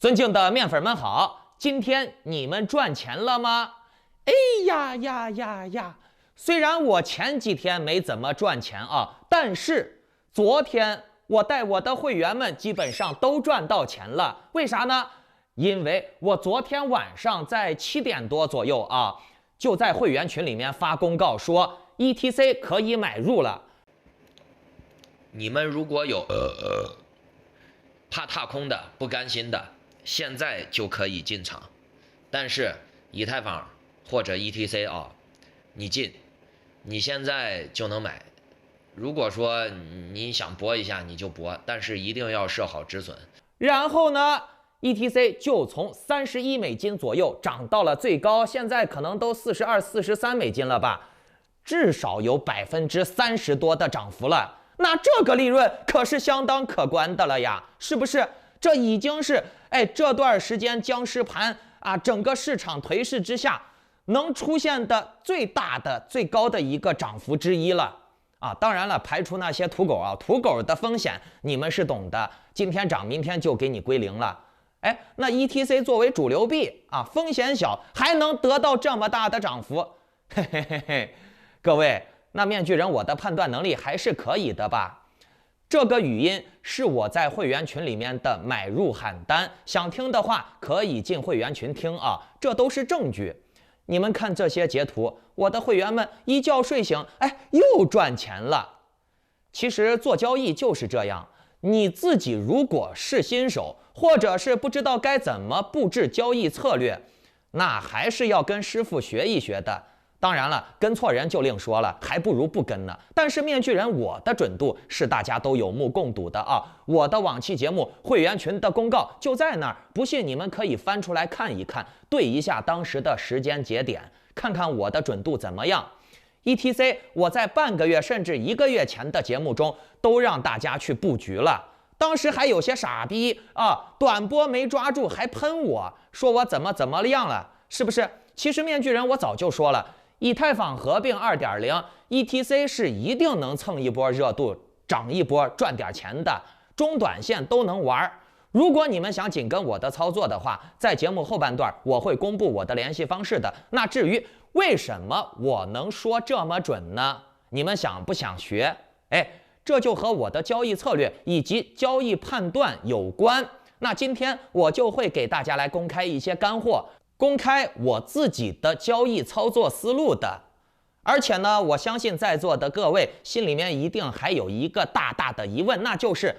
尊敬的面粉们好，今天你们赚钱了吗？哎呀呀呀呀！虽然我前几天没怎么赚钱啊，但是昨天我带我的会员们基本上都赚到钱了。为啥呢？因为我昨天晚上在7点多左右啊，就在会员群里面发公告说 ETC 可以买入了。你们如果有怕踏空的、不甘心的，现在就可以进场。但是以太坊或者 ETC 啊，你进，你现在就能买。如果说你想搏一下，你就搏，但是一定要设好止损。然后呢 ，ETC 就从$31左右涨到了最高，现在可能都42、43美金了吧，至少有30%多的涨幅了。那这个利润可是相当可观的了呀，是不是？这已经是这段时间僵尸盘啊，整个市场颓势之下能出现的最大的、最高的一个涨幅之一了啊！当然了，排除那些土狗啊，土狗的风险你们是懂的，今天涨明天就给你归零了。那 ETC 作为主流币啊，风险小，还能得到这么大的涨幅，嘿嘿嘿嘿，各位。那面具人，我的判断能力还是可以的吧？这个语音是我在会员群里面的买入喊单，想听的话可以进会员群听啊，这都是证据。你们看这些截图，我的会员们一觉睡醒，又赚钱了。其实做交易就是这样，你自己如果是新手，或者是不知道该怎么布置交易策略，那还是要跟师傅学一学的。当然了，跟错人就另说了，还不如不跟呢。但是面具人我的准度是大家都有目共睹的啊！我的往期节目会员群的公告就在那儿，不信你们可以翻出来看一看，对一下当时的时间节点，看看我的准度怎么样。ETC 我在半个月甚至1个月前的节目中都让大家去布局了，当时还有些傻逼啊，短波没抓住还喷我说我怎么样了，是不是？其实面具人我早就说了。以太坊合并 2.0 ，ETC 是一定能蹭一波热度，涨一波赚点钱的，中短线都能玩。如果你们想紧跟我的操作的话，在节目后半段我会公布我的联系方式的。那至于为什么我能说这么准呢？你们想不想学？这就和我的交易策略以及交易判断有关。那今天我就会给大家来公开一些干货。公开我自己的交易操作思路的，而且呢，我相信在座的各位心里面一定还有一个大大的疑问，那就是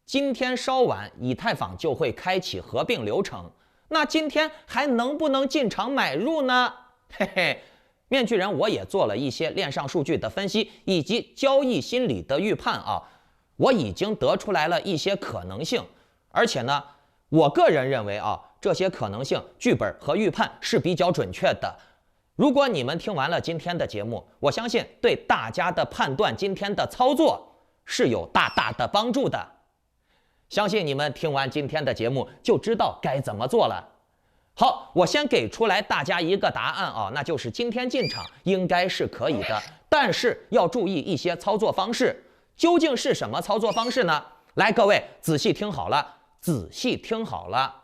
今天稍晚以太坊就会开启合并流程，那今天还能不能进场买入呢？嘿嘿，面具人我也做了一些链上数据的分析以及交易心理的预判啊，我已经得出来了一些可能性，而且呢，我个人认为啊。这些可能性、剧本和预判是比较准确的。如果你们听完了今天的节目，我相信对大家的判断今天的操作是有大大的帮助的。相信你们听完今天的节目就知道该怎么做了。好，我先给出来大家一个答案啊，那就是今天进场应该是可以的，但是要注意一些操作方式。究竟是什么操作方式呢？来，各位仔细听好了，仔细听好了。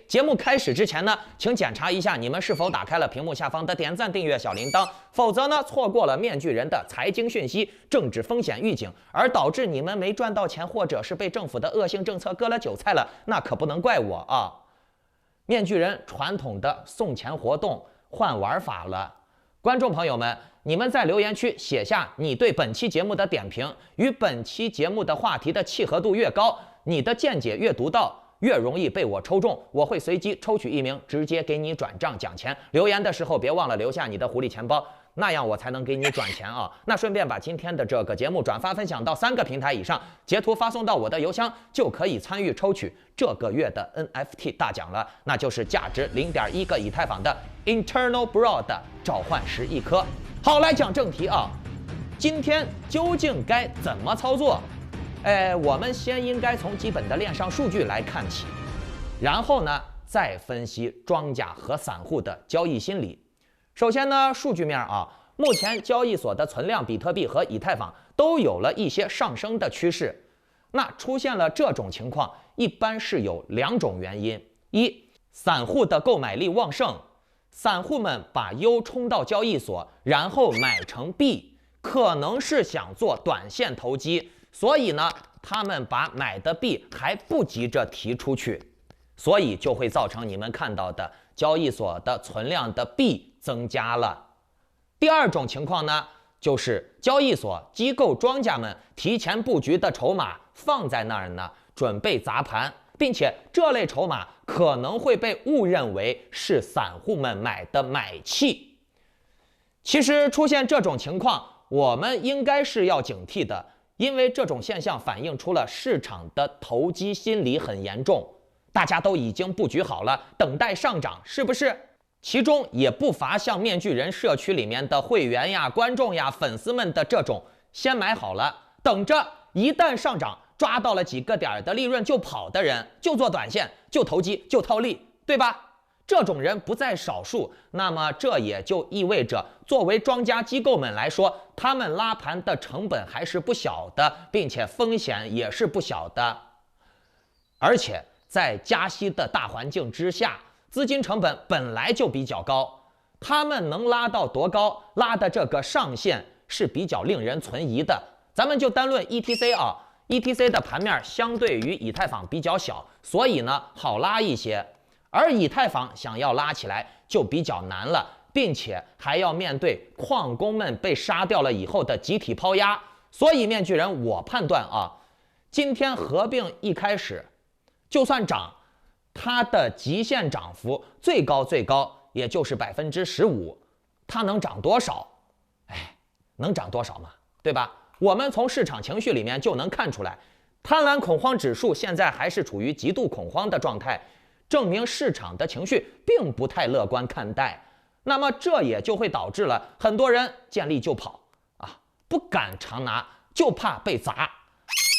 节目开始之前呢，请检查一下你们是否打开了屏幕下方的点赞、订阅、小铃铛，否则呢，错过了面具人的财经讯息、政治风险预警，而导致你们没赚到钱，或者是被政府的恶性政策割了韭菜了，那可不能怪我啊！面具人传统的送钱活动换玩法了，观众朋友们，你们在留言区写下你对本期节目的点评，与本期节目的话题的契合度越高，你的见解越独到。越容易被我抽中，我会随机抽取1名，直接给你转账奖钱。留言的时候别忘了留下你的狐狸钱包，那样我才能给你转钱啊。那顺便把今天的这个节目转发分享到3个平台以上，截图发送到我的邮箱，就可以参与抽取这个月的 NFT 大奖了，那就是价值0.1个以太坊的 Eternal Brood 召唤石1颗。好，来讲正题啊，今天究竟该怎么操作？我们先应该从基本的链上数据来看起，然后呢，再分析庄家和散户的交易心理。首先呢，数据面啊，目前交易所的存量比特币和以太坊都有了一些上升的趋势。那出现了这种情况，一般是有2种原因：一，散户的购买力旺盛，散户们把 U 冲到交易所，然后买成币，可能是想做短线投机，所以呢，他们把买的币还不急着提出去，所以就会造成你们看到的交易所的存量的币增加了。第2种情况呢，就是交易所机构庄家们提前布局的筹码放在那儿呢，准备砸盘，并且这类筹码可能会被误认为是散户们买的买气。其实出现这种情况，我们应该是要警惕的，因为这种现象反映出了市场的投机心理很严重，大家都已经布局好了，等待上涨，是不是？其中也不乏像面具人社区里面的会员呀、观众呀、粉丝们的这种先买好了，等着一旦上涨抓到了几个点的利润就跑的人，就做短线，就投机，就套利，对吧？这种人不在少数，那么这也就意味着，作为庄家机构们来说，他们拉盘的成本还是不小的，并且风险也是不小的。而且在加息的大环境之下，资金成本本来就比较高，他们能拉到多高，拉的这个上限是比较令人存疑的。咱们就单论 ETC 啊 ，ETC 的盘面相对于以太坊比较小，所以呢好拉一些，而以太坊想要拉起来就比较难了，并且还要面对矿工们被杀掉了以后的集体抛压。所以面具人，我判断啊，今天合并一开始，就算涨，它的极限涨幅最高也就是15%，它能涨多少？哎，能涨多少嘛？对吧？我们从市场情绪里面就能看出来，贪婪恐慌指数现在还是处于极度恐慌的状态，证明市场的情绪并不太乐观看待。那么这也就会导致了很多人见利就跑啊，不敢长拿，就怕被砸。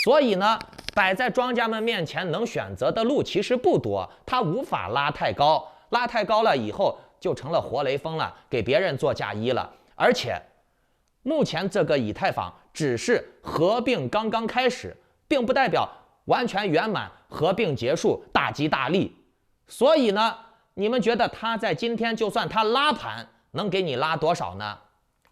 所以呢，摆在庄家们面前能选择的路其实不多，它无法拉太高，拉太高了以后就成了活雷锋了，给别人做嫁衣了。而且目前这个以太坊只是合并刚刚开始，并不代表完全圆满，合并结束大吉大利。所以呢，你们觉得它在今天就算它拉盘能给你拉多少呢？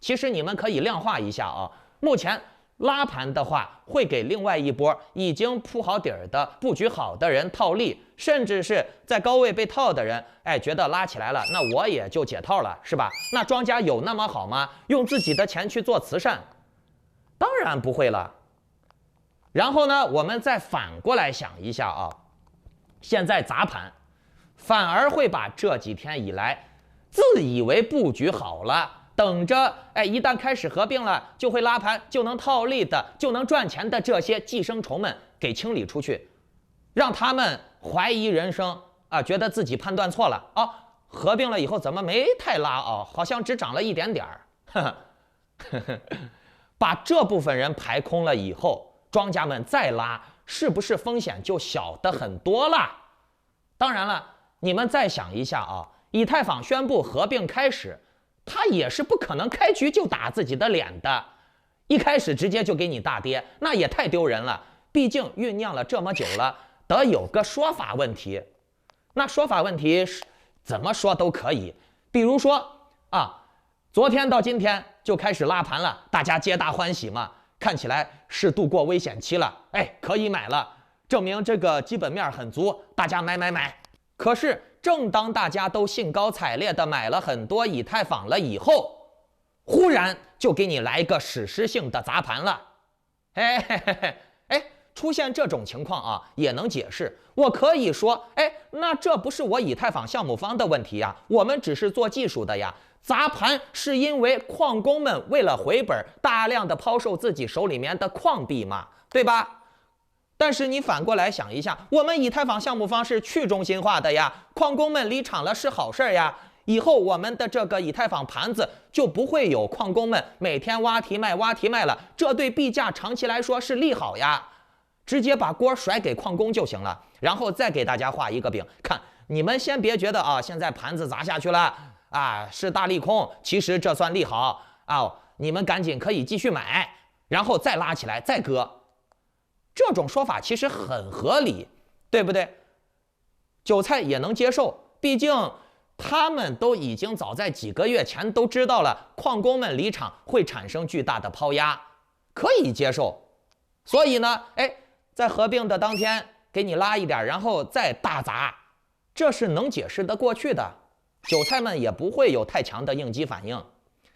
其实你们可以量化一下啊，目前拉盘的话，会给另外一波已经铺好底儿的、布局好的人套利，甚至是在高位被套的人，哎，觉得拉起来了，那我也就解套了，是吧？那庄家有那么好吗？用自己的钱去做慈善？当然不会了。然后呢，我们再反过来想一下啊，现在砸盘，反而会把这几天以来自以为布局好了，等着，哎，一旦开始合并了，就会拉盘，就能套利的，就能赚钱的这些寄生虫们给清理出去，让他们怀疑人生啊，觉得自己判断错了啊，合并了以后怎么没太拉啊，好像只涨了一点点儿，把这部分人排空了以后，庄家们再拉，是不是风险就小得很多了？当然了，你们再想一下啊，以太坊宣布合并开始，他也是不可能开局就打自己的脸的，一开始直接就给你大跌，那也太丢人了。毕竟酝酿了这么久了，得有个说法问题。那说法问题怎么说都可以，比如说啊，昨天到今天就开始拉盘了，大家皆大欢喜嘛，看起来是度过危险期了，哎，可以买了，证明这个基本面很足，大家买。可是正当大家都兴高采烈地买了很多以太坊了以后，忽然就给你来一个史诗性的砸盘了，出现这种情况啊，也能解释。我可以说，那这不是我以太坊项目方的问题呀，我们只是做技术的呀。砸盘是因为矿工们为了回本，大量的抛售自己手里面的矿币嘛，对吧？但是你反过来想一下，我们以太坊项目方是去中心化的呀，矿工们离场了是好事呀。以后我们的这个以太坊盘子就不会有矿工们每天挖题卖了，这对币价长期来说是利好呀。直接把锅甩给矿工就行了，然后再给大家画一个饼，看你们先别觉得啊，现在盘子砸下去了啊，是大利空，其实这算利好啊，你们赶紧可以继续买，然后再拉起来再割。这种说法其实很合理，对不对？韭菜也能接受，毕竟他们都已经早在几个月前都知道了矿工们离场会产生巨大的抛压，可以接受。所以呢，在合并的当天给你拉一点，然后再大砸，这是能解释得过去的，韭菜们也不会有太强的应激反应。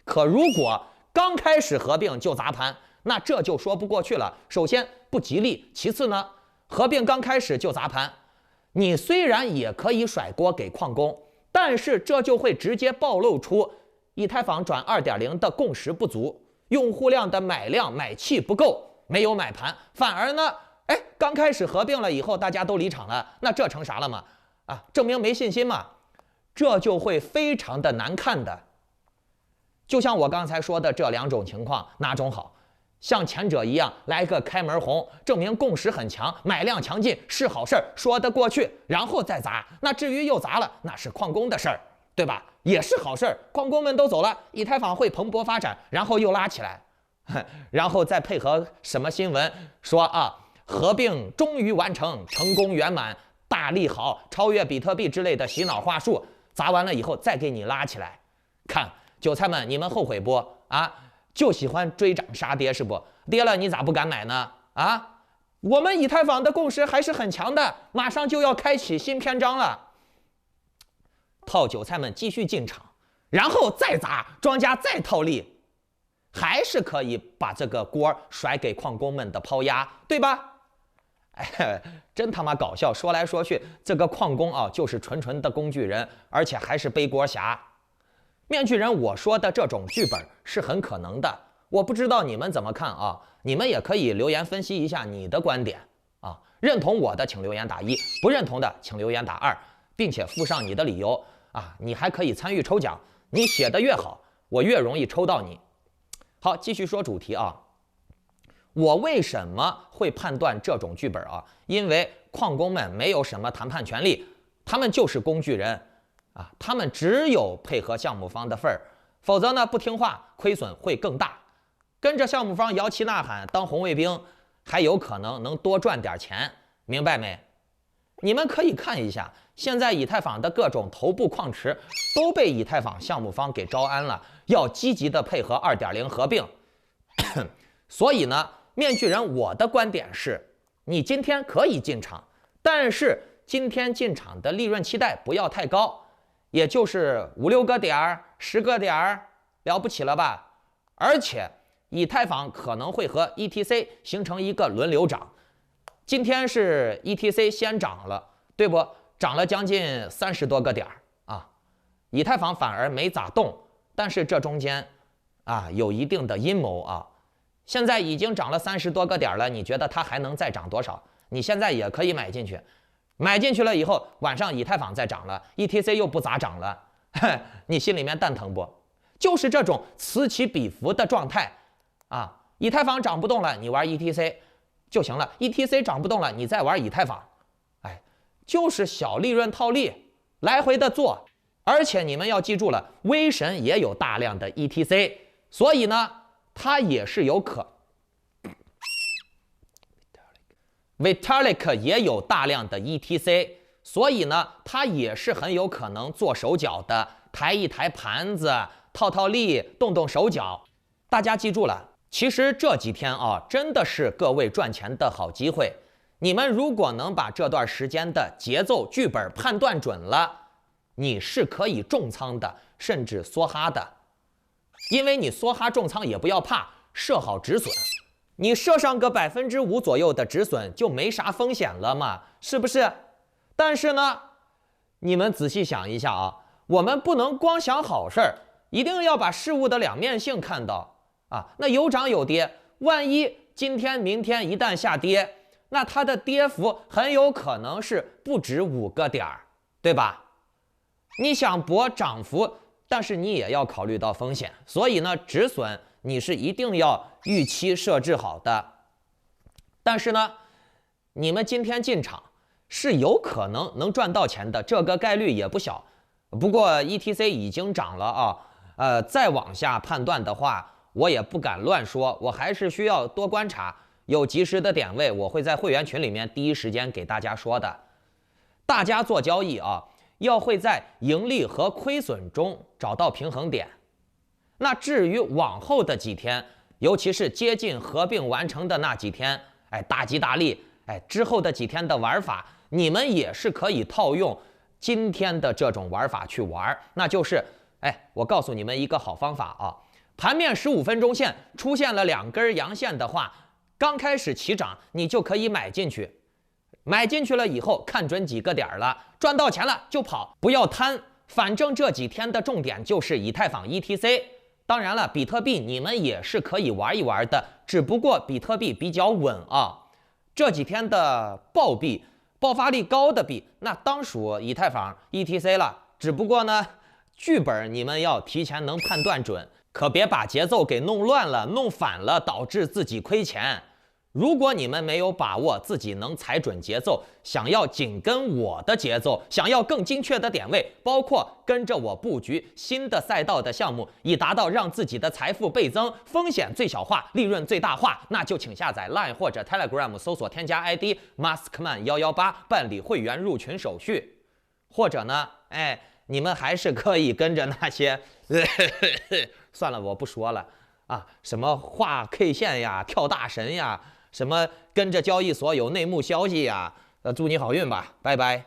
可如果刚开始合并就砸盘，那这就说不过去了。首先不吉利，其次呢，合并刚开始就砸盘，你虽然也可以甩锅给矿工，但是这就会直接暴露出以太坊转 2.0 的共识不足，用户量的买气不够，没有买盘，反而呢，刚开始合并了以后大家都离场了，那这成啥了嘛？证明没信心嘛，这就会非常的难看的。就像我刚才说的这两种情况，哪种好？像前者一样来个开门红，证明共识很强，买量强劲是好事儿，说得过去，然后再砸。那至于又砸了，那是矿工的事儿，对吧？也是好事儿，矿工们都走了，以太坊会蓬勃发展，然后又拉起来，然后再配合什么新闻说合并终于完成，成功圆满，大利好，超越比特币之类的洗脑话术，砸完了以后再给你拉起来。看韭菜们，你们后悔不就喜欢追涨杀跌是不？跌了你咋不敢买呢？我们以太坊的共识还是很强的，马上就要开启新篇章了。套韭菜们继续进场，然后再砸，庄家再套利，还是可以把这个锅甩给矿工们的抛压，对吧？真他妈搞笑！说来说去，这个矿工就是纯纯的工具人，而且还是背锅侠。面具人，我说的这种剧本是很可能的，我不知道你们怎么看你们也可以留言分析一下你的观点认同我的请留言打1，不认同的请留言打2，并且附上你的理由你还可以参与抽奖，你写的越好，我越容易抽到你。好，继续说主题我为什么会判断这种剧本因为矿工们没有什么谈判权利，他们就是工具人他们只有配合项目方的份儿，否则呢不听话，亏损会更大。跟着项目方摇旗呐喊当红卫兵，还有可能能多赚点钱，明白没？你们可以看一下，现在以太坊的各种头部矿池都被以太坊项目方给招安了，要积极的配合 2.0 合并。所以呢，面具人，我的观点是，你今天可以进场，但是今天进场的利润期待不要太高，也就是5、6个点10个点了不起了吧？而且以太坊可能会和 ETC 形成一个轮流涨。今天是 ETC 先涨了，对不？涨了将近30多个点以太坊反而没咋动。但是这中间有一定的阴谋现在已经涨了30多个点了，你觉得它还能再涨多少？你现在也可以买进去。买进去了以后，晚上以太坊再涨了 ，ETC 又不咋涨了，你心里面蛋疼不？就是这种此起彼伏的状态以太坊涨不动了，你玩 ETC 就行了 ；ETC 涨不动了，你再玩以太坊，就是小利润套利，来回的做。而且你们要记住了，威神也有大量的 ETC， 所以呢，它也是有Vitalik 也有大量的 ETC， 所以呢，它也是很有可能做手脚的，抬一抬盘子，套利，动手脚。大家记住了，其实这几天真的是各位赚钱的好机会。你们如果能把这段时间的节奏剧本判断准了，你是可以重仓的，甚至梭哈的。因为你梭哈重仓也不要怕，设好止损。你设上个5%左右的止损就没啥风险了嘛，是不是？但是呢，你们仔细想一下我们不能光想好事儿，一定要把事物的两面性看到那有涨有跌，万一今天明天一旦下跌，那它的跌幅很有可能是不止5个点，对吧？你想博涨幅，但是你也要考虑到风险，所以呢，止损你是一定要预期设置好的。但是呢，你们今天进场是有可能能赚到钱的，这个概率也不小。不过 ETC 已经涨了再往下判断的话，我也不敢乱说，我还是需要多观察。有及时的点位，我会在会员群里面第一时间给大家说的。大家做交易啊，要会在盈利和亏损中找到平衡点。那至于往后的几天，尤其是接近合并完成的那几天，大吉大利，之后的几天的玩法，你们也是可以套用今天的这种玩法去玩，那就是，我告诉你们一个好方法啊，盘面15分钟线出现了2根阳线的话，刚开始起涨你就可以买进去，买进去了以后看准几个点了，赚到钱了就跑，不要贪，反正这几天的重点就是以太坊 ETC。当然了，比特币你们也是可以玩一玩的，只不过比特币比较稳啊。这几天的爆币、爆发力高的币，那当属以太坊 ETC 了。只不过呢，剧本你们要提前能判断准，可别把节奏给弄乱了、弄反了，导致自己亏钱。如果你们没有把握自己能踩准节奏，想要紧跟我的节奏，想要更精确的点位，包括跟着我布局新的赛道的项目，以达到让自己的财富倍增、风险最小化、利润最大化，那就请下载 Line 或者 Telegram 搜索添加 ID Maskman118办理会员入群手续，或者呢，你们还是可以跟着那些算了，我不说了啊，什么画 K 线呀、跳大神呀。什么跟着交易所有内幕消息呀？祝你好运吧，拜拜。